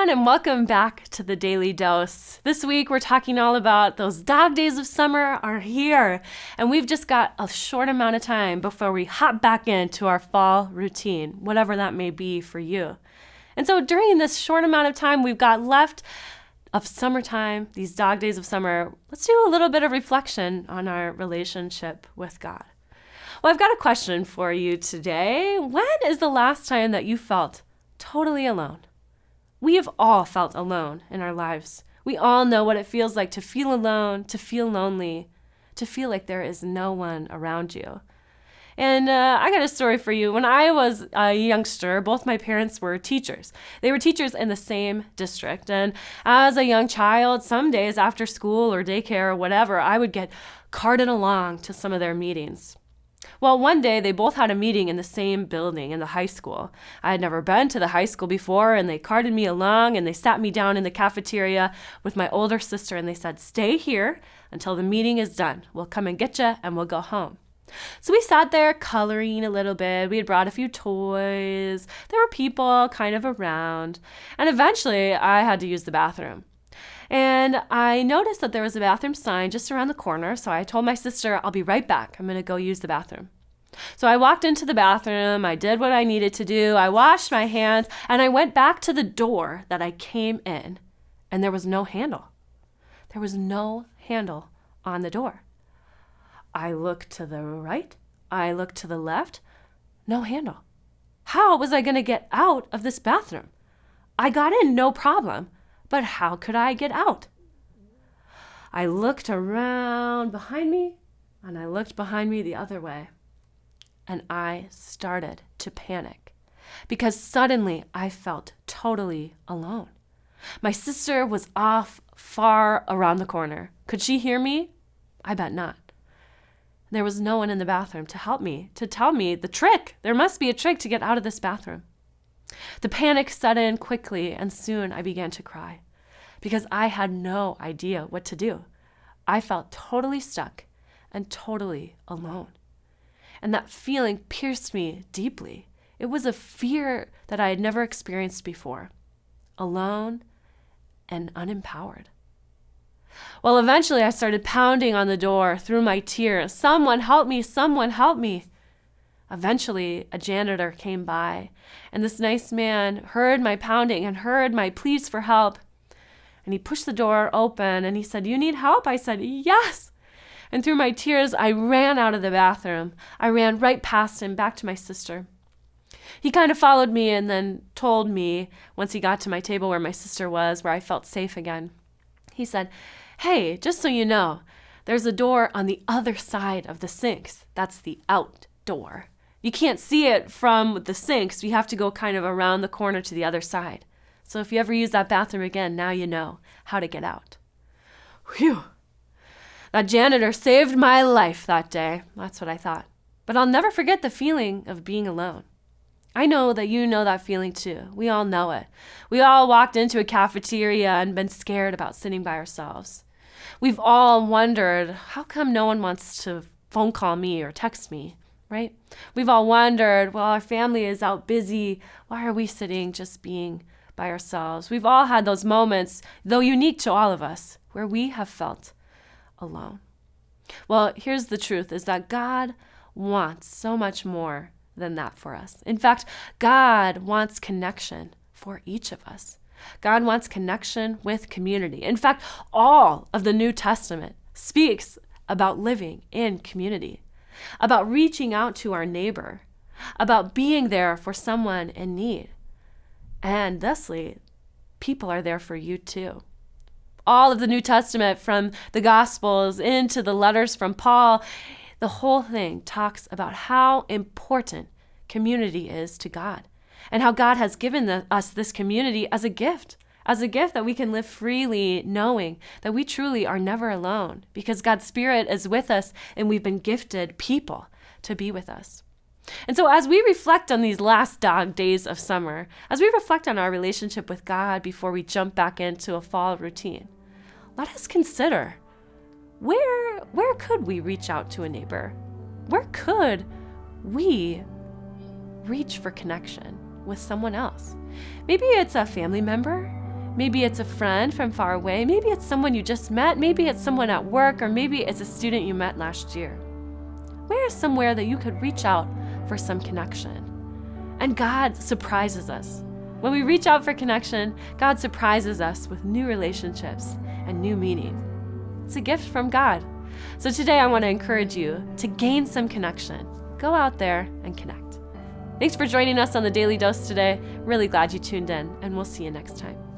everyone, and welcome back to the Daily Dose. This week, we're talking all about those dog days of summer are here, and we've just got a short amount of time before we hop back into our fall routine, whatever that may be for you. And so during this short amount of time we've got left of summertime, these dog days of summer, let's do a little bit of reflection on our relationship with God. Well, I've got a question for you today. When is the last time that you felt totally alone? We have all felt alone in our lives. We all know what it feels like to feel alone, to feel lonely, to feel like there is no one around you. And I got a story for you. When I was a youngster, both my parents were teachers. They were teachers in the same district. And as a young child, some days after school or daycare or whatever, I would get carted along to some of their meetings. Well, one day they both had a meeting in the same building in the high school. I had never been to the high school before, and they carted me along and they sat me down in the cafeteria with my older sister, and they said, "Stay here until the meeting is done. We'll come and get you and we'll go home." So we sat there coloring a little bit. We had brought a few toys. There were people kind of around. And eventually I had to use the bathroom. And I noticed that there was a bathroom sign just around the corner. So I told my sister, "I'll be right back. I'm going to go use the bathroom." So I walked into the bathroom. I did what I needed to do. I washed my hands and I went back to the door that I came in. And there was no handle. There was no handle on the door. I looked to the right. I looked to the left. No handle. How was I going to get out of this bathroom? I got in, no problem. But how could I get out? I looked around behind me, and I looked behind me the other way. And I started to panic because suddenly I felt totally alone. My sister was off far around the corner. Could she hear me? I bet not. There was no one in the bathroom to help me, to tell me the trick. There must be a trick to get out of this bathroom. The panic set in quickly, and soon I began to cry because I had no idea what to do. I felt totally stuck and totally alone. And that feeling pierced me deeply. It was a fear that I had never experienced before. Alone and unempowered. Well, eventually I started pounding on the door through my tears. "Someone help me, someone help me." Eventually, a janitor came by, and this nice man heard my pounding and heard my pleas for help. And he pushed the door open and he said, "You need help?" I said, "Yes." And through my tears, I ran out of the bathroom. I ran right past him back to my sister. He kind of followed me and then told me, once he got to my table where my sister was, where I felt safe again, he said, "Hey, just so you know, there's a door on the other side of the sinks. That's the out door. You can't see it from the sinks. You have to go kind of around the corner to the other side. So if you ever use that bathroom again, now you know how to get out." Whew. That janitor saved my life that day. That's what I thought. But I'll never forget the feeling of being alone. I know that you know that feeling too. We all know it. We all walked into a cafeteria and been scared about sitting by ourselves. We've all wondered, how come no one wants to phone call me or text me, right? We've all wondered, well, our family is out busy. Why are we sitting just being by ourselves? We've all had those moments, though unique to all of us, where we have felt alone. Well, here's the truth, is that God wants so much more than that for us. In fact, God wants connection for each of us. God wants connection with community. In fact, all of the New Testament speaks about living in community, about reaching out to our neighbor, about being there for someone in need. And thusly, people are there for you too. All of the New Testament, from the Gospels into the letters from Paul, the whole thing talks about how important community is to God and how God has given us this community as a gift that we can live freely knowing that we truly are never alone because God's Spirit is with us and we've been gifted people to be with us. And so as we reflect on these last dog days of summer, as we reflect on our relationship with God before we jump back into a fall routine, let us consider, where could we reach out to a neighbor? Where could we reach for connection with someone else? Maybe it's a family member. Maybe it's a friend from far away. Maybe it's someone you just met. Maybe it's someone at work, or maybe it's a student you met last year. Where is somewhere that you could reach out for some connection? And God surprises us. When we reach out for connection, God surprises us with new relationships and new meaning. It's a gift from God. So today I want to encourage you to gain some connection. Go out there and connect. Thanks for joining us on the Daily Dose today. Really glad you tuned in, and we'll see you next time.